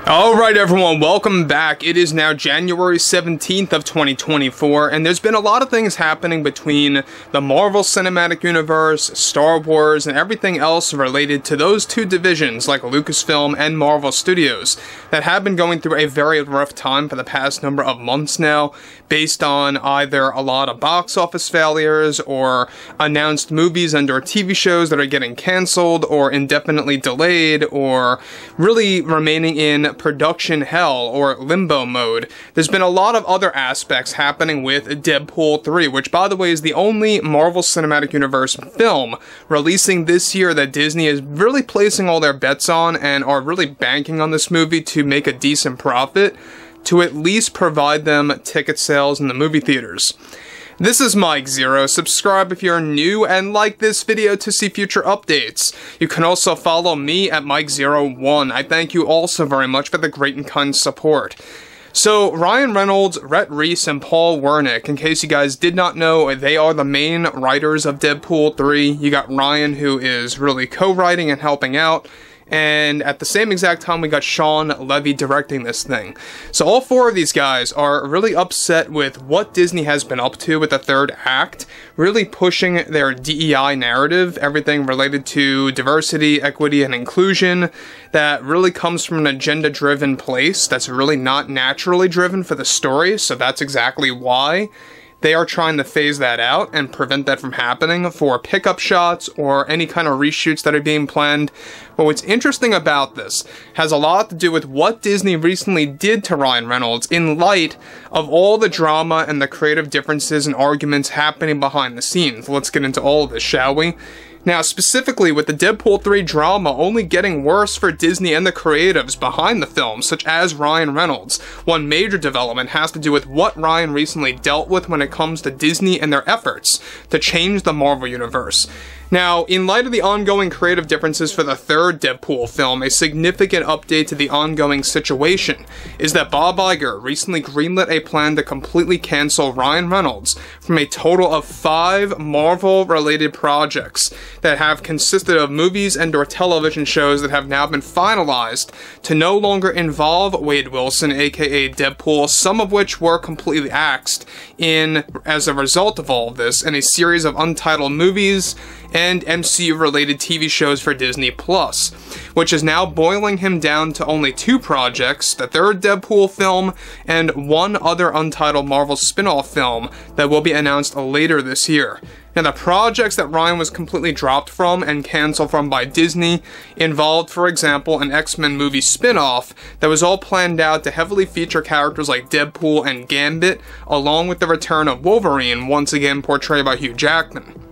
Alright everyone, welcome back. It is now January 17th of 2024, and there's been a lot of things happening between the Marvel Cinematic Universe, Star Wars, and everything else related to those two divisions like Lucasfilm and Marvel Studios that have been going through a very rough time for the past number of months now, based on either a lot of box office failures or announced movies and or TV shows that are getting cancelled or indefinitely delayed or really remaining in production hell or limbo mode. There's been a lot of other aspects happening with Deadpool 3, which by the way is the only Marvel Cinematic Universe film releasing this year that Disney is really placing all their bets on and are really banking on this movie to make a decent profit, to at least provide them ticket sales in the movie theaters. This is Mike Zero. Subscribe if you're new and like this video to see future updates. You can also follow me at Mike01. I thank you all so very much for the great and kind support. So, Ryan Reynolds, Rhett Reese, and Paul Wernick, in case you guys did not know, they are the main writers of Deadpool 3. You got Ryan, who is really co-writing and helping out. And at the same exact time, we got Shawn Levy directing this thing. So all four of these guys are really upset with what Disney has been up to with the third act, really pushing their DEI narrative, everything related to diversity, equity, and inclusion, that really comes from an agenda-driven place that's really not naturally driven for the story, so that's exactly why they are trying to phase that out and prevent that from happening for pickup shots or any kind of reshoots that are being planned. But what's interesting about this has a lot to do with what Disney recently did to Ryan Reynolds in light of all the drama and the creative differences and arguments happening behind the scenes. Let's get into all of this, shall we? Now, specifically with the Deadpool 3 drama only getting worse for Disney and the creatives behind the film, such as Ryan Reynolds, one major development has to do with what Ryan recently dealt with when it comes to Disney and their efforts to change the Marvel Universe. Now, in light of the ongoing creative differences for the third Deadpool film, a significant update to the ongoing situation is that Bob Iger recently greenlit a plan to completely cancel Ryan Reynolds from a total of 5 Marvel-related projects that have consisted of movies and or television shows that have now been finalized to no longer involve Wade Wilson, aka Deadpool, some of which were completely axed as a result of all of this in a series of untitled movies and MCU-related TV shows for Disney+, which is now boiling him down to only 2 projects, the third Deadpool film, and one other untitled Marvel spin-off film that will be announced later this year. Now, the projects that Ryan was completely dropped from and canceled from by Disney involved, for example, an X-Men movie spin-off that was all planned out to heavily feature characters like Deadpool and Gambit, along with the return of Wolverine, once again portrayed by Hugh Jackman.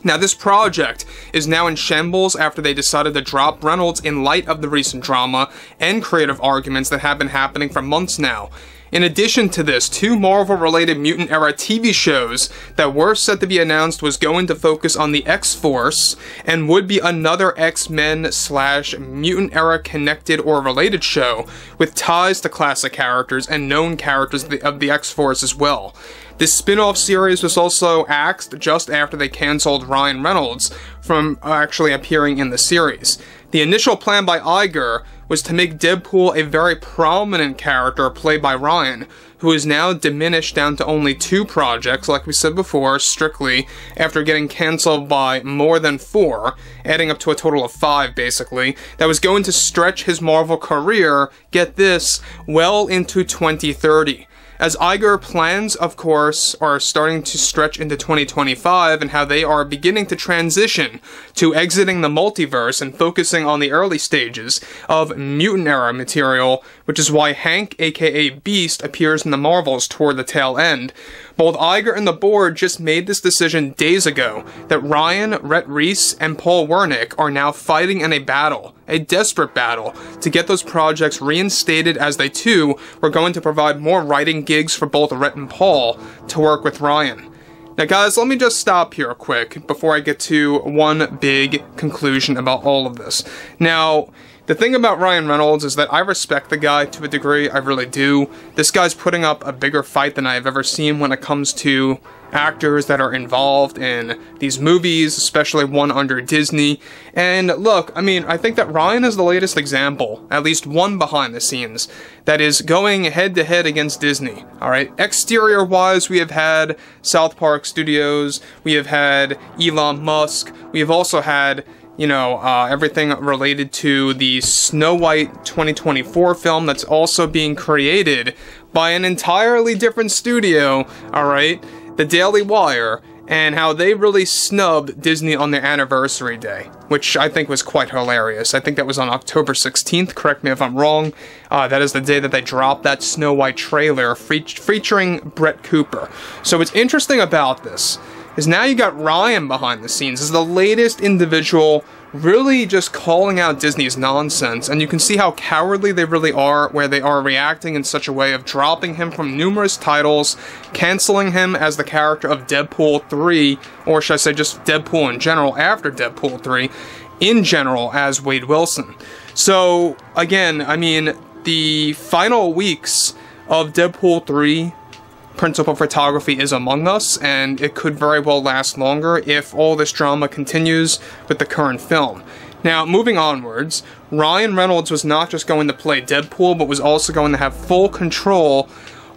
Now, this project is now in shambles after they decided to drop Reynolds in light of the recent drama and creative arguments that have been happening for months now. In addition to this, 2 Marvel-related Mutant-era TV shows that were set to be announced was going to focus on the X-Force and would be another X-Men/Mutant-era connected or related show with ties to classic characters and known characters of the X-Force as well. This spin-off series was also axed just after they cancelled Ryan Reynolds from actually appearing in the series. The initial plan by Iger was to make Deadpool a very prominent character played by Ryan, who is now diminished down to only 2 projects, like we said before, strictly, after getting cancelled by more than 4, adding up to a total of 5, basically, that was going to stretch his Marvel career, get this, well into 2030. As Iger plans, of course, are starting to stretch into 2025 and how they are beginning to transition to exiting the multiverse and focusing on the early stages of mutant-era material, which is why Hank, aka Beast, appears in the Marvels toward the tail end. Both Iger and the board just made this decision days ago that Ryan, Rhett Reese, and Paul Wernick are now fighting in a battle, a desperate battle, to get those projects reinstated as they too were going to provide more writing gigs for both Rhett and Paul to work with Ryan. Now guys, let me just stop here quick before I get to one big conclusion about all of this. Now, The thing about Ryan Reynolds is that I respect the guy to a degree, I really do. This guy's putting up a bigger fight than I have ever seen when it comes to actors that are involved in these movies, especially one under Disney. And look, I mean, I think that Ryan is the latest example, at least one behind the scenes, that is going head-to-head against Disney, alright? Exterior-wise, we have had South Park Studios, we have had Elon Musk, we have also had, you know, everything related to the Snow White 2024 film that's also being created by an entirely different studio, alright? The Daily Wire, and how they really snubbed Disney on their anniversary day, which I think was quite hilarious. I think that was on October 16th, correct me if I'm wrong. That is the day that they dropped that Snow White trailer featuring Brett Cooper. So what's interesting about this is now you got Ryan behind the scenes as the latest individual really just calling out Disney's nonsense, and you can see how cowardly they really are, where they are reacting in such a way of dropping him from numerous titles, canceling him as the character of Deadpool 3, or should I say just Deadpool in general after Deadpool 3, in general as Wade Wilson. So, again, I mean, the final weeks of Deadpool 3 principal photography is among us, and it could very well last longer if all this drama continues with the current film. Now, moving onwards, Ryan Reynolds was not just going to play Deadpool, but was also going to have full control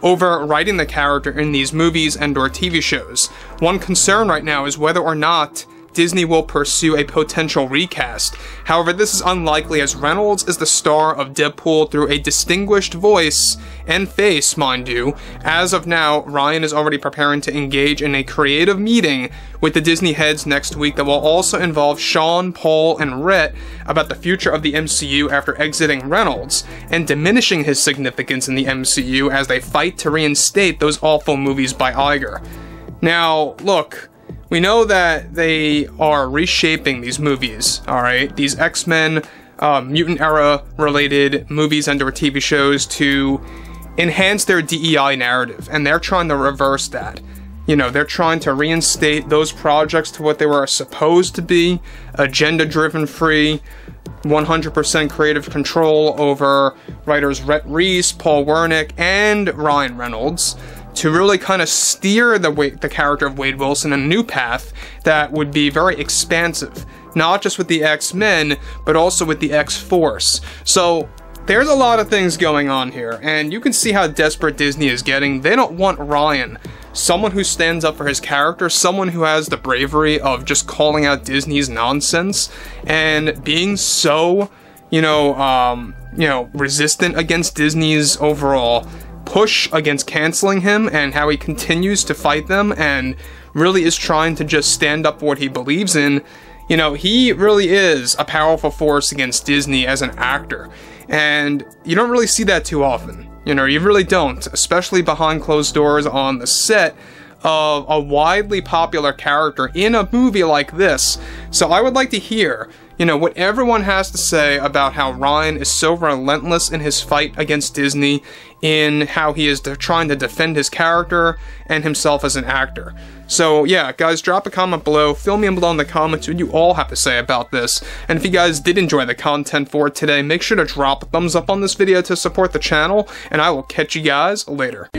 over writing the character in these movies and/or TV shows. One concern right now is whether or not Disney will pursue a potential recast. However, this is unlikely as Reynolds is the star of Deadpool through a distinguished voice and face, mind you. As of now, Ryan is already preparing to engage in a creative meeting with the Disney heads next week that will also involve Sean, Paul, and Rhett about the future of the MCU after exiting Reynolds, and diminishing his significance in the MCU as they fight to reinstate those awful movies by Iger. Now, look, we know that they are reshaping these movies, alright? These X-Men, mutant era related movies and/or TV shows to enhance their DEI narrative, and they're trying to reverse that. You know, they're trying to reinstate those projects to what they were supposed to be, agenda-driven free, 100% creative control over writers Rhett Reese, Paul Wernick, and Ryan Reynolds, to really kind of steer the character of Wade Wilson in a new path that would be very expansive, not just with the X-Men, but also with the X-Force. So there's a lot of things going on here, and you can see how desperate Disney is getting. They don't want Ryan, someone who stands up for his character, someone who has the bravery of just calling out Disney's nonsense and being so, resistant against Disney's overall push against canceling him, and how he continues to fight them and really is trying to just stand up for what he believes in. You know, he really is a powerful force against Disney as an actor, and you don't really see that too often. You know, you really don't, especially behind closed doors on the set of a widely popular character in a movie like this. So I would like to hear, what everyone has to say about how Ryan is so relentless in his fight against Disney, in how he is trying to defend his character and himself as an actor. So yeah, guys, drop a comment below, fill me in below in the comments what you all have to say about this. And if you guys did enjoy the content for today, make sure to drop a thumbs up on this video to support the channel, and I will catch you guys later.